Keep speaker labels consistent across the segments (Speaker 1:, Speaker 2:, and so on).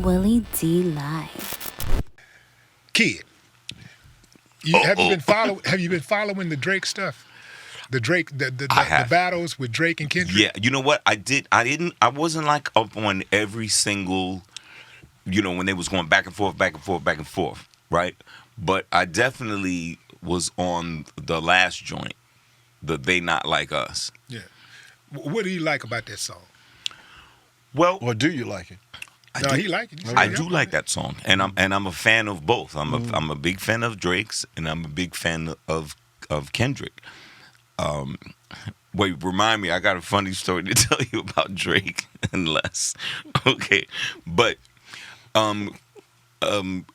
Speaker 1: Willie D Live.
Speaker 2: Kid, have you been following the Drake stuff? The Drake
Speaker 3: I
Speaker 2: the
Speaker 3: have.
Speaker 2: battles with Drake and Kendrick?
Speaker 3: Yeah, you know what? I did. I didn't. I wasn't like up on every single. When they was going back and forth, back and forth, back and forth, right? But I definitely was on the last joint, the "They Not Like Us."
Speaker 2: Yeah. What do you like about that song?
Speaker 3: Well,
Speaker 4: Or do you like it?
Speaker 2: No, he like it. He said
Speaker 3: I
Speaker 2: he
Speaker 3: do
Speaker 2: up on
Speaker 3: like
Speaker 2: it.
Speaker 3: that song, and I'm a fan of both. I'm a big fan of Drake's, and I'm a big fan of Kendrick. Wait, remind me. I got a funny story to tell you about Drake and Les. Okay, but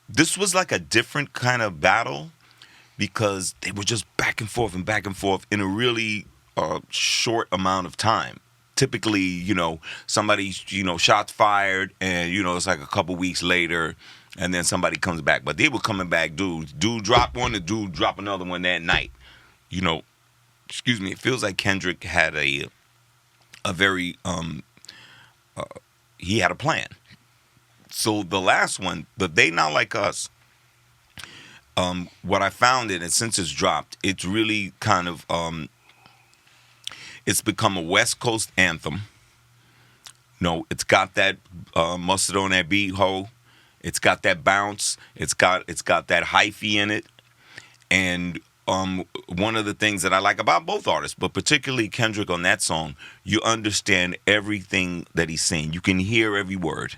Speaker 3: this was like a different kind of battle because they were just back and forth in a really short amount of time. Typically, somebody, shots fired, and it's like a couple weeks later, and then somebody comes back. But they were coming back, dude drop one, the dude drop another one that night. Excuse me. It feels like Kendrick had a very he had a plan. So the last one, the "They Not Like Us," what I found in it since it's dropped, it's really kind of it's become a West Coast anthem. No, it's got that mustard on that beat, ho. It's got that bounce. It's got that hyphy in it. And one of the things that I like about both artists, but particularly Kendrick on that song, you understand everything that he's saying. You can hear every word.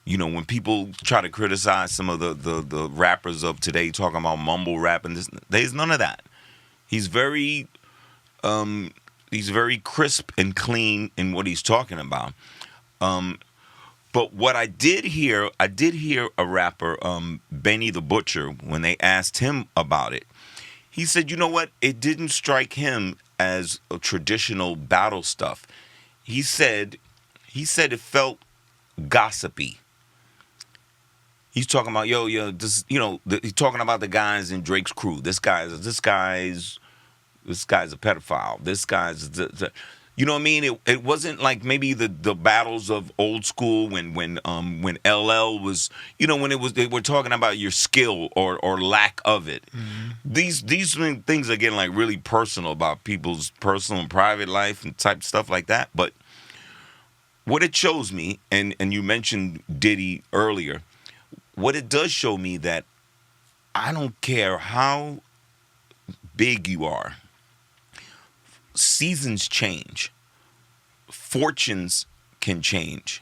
Speaker 3: When people try to criticize some of the rappers of today talking about mumble rap and this, there's none of that. He's very crisp and clean in what he's talking about. But what I did hear a rapper, Benny the Butcher, when they asked him about it, he said, you know what? It didn't strike him as a traditional battle stuff. He said it felt gossipy. He's talking about, this, he's talking about the guys in Drake's crew. This guy's a pedophile. This guy's, you know what I mean? It wasn't like maybe the battles of old school when LL was, when they were talking about your skill or lack of it. Mm-hmm. These things are getting like really personal about people's personal and private life and type stuff like that. But what it shows me, and you mentioned Diddy earlier, what it does show me that I don't care how big you are. Seasons change. Fortunes can change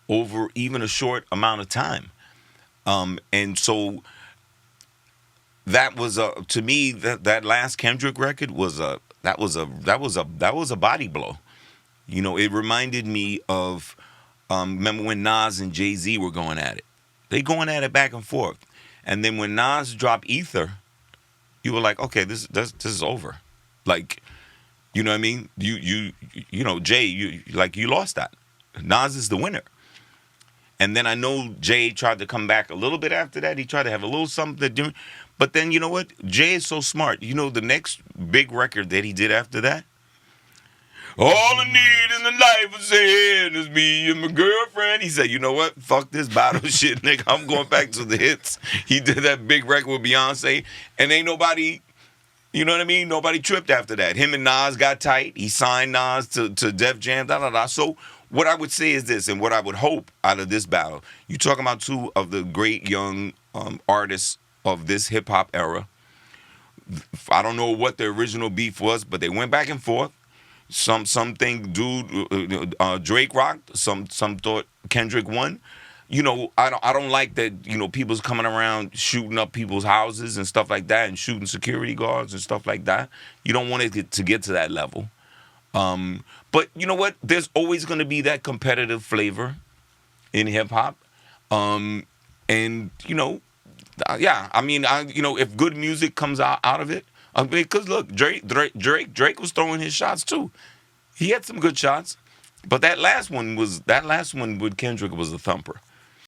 Speaker 3: over even a short amount of time. And so that was to me that last Kendrick record was a body blow. It reminded me of remember when Nas and Jay-Z were going at it. They going at it back and forth. And then when Nas dropped Ether, you were like, okay, this is over. Like, you know what I mean? Jay, you lost that. Nas is the winner. And then I know Jay tried to come back a little bit after that. He tried to have a little something to do. But then you know what? Jay is so smart. The next big record that he did after that? All I need in the life of sin is me and my girlfriend. He said, you know what? Fuck this battle shit, nigga. I'm going back to the hits. He did that big record with Beyonce. And ain't nobody... You know what I mean? Nobody tripped after that. Him and Nas got tight. He signed Nas to Def Jam, da-da-da. So what I would say is this, and what I would hope out of this battle, you talking about two of the great young artists of this hip-hop era. I don't know what the original beef was, but they went back and forth. Something Drake rocked. Some thought Kendrick won. I don't like that, people's coming around shooting up people's houses and stuff like that and shooting security guards and stuff like that. You don't want it to get to that level. But you know what? There's always going to be that competitive flavor in hip hop. If good music comes out of it, because look, Drake was throwing his shots too. He had some good shots. But that last one with Kendrick was a thumper.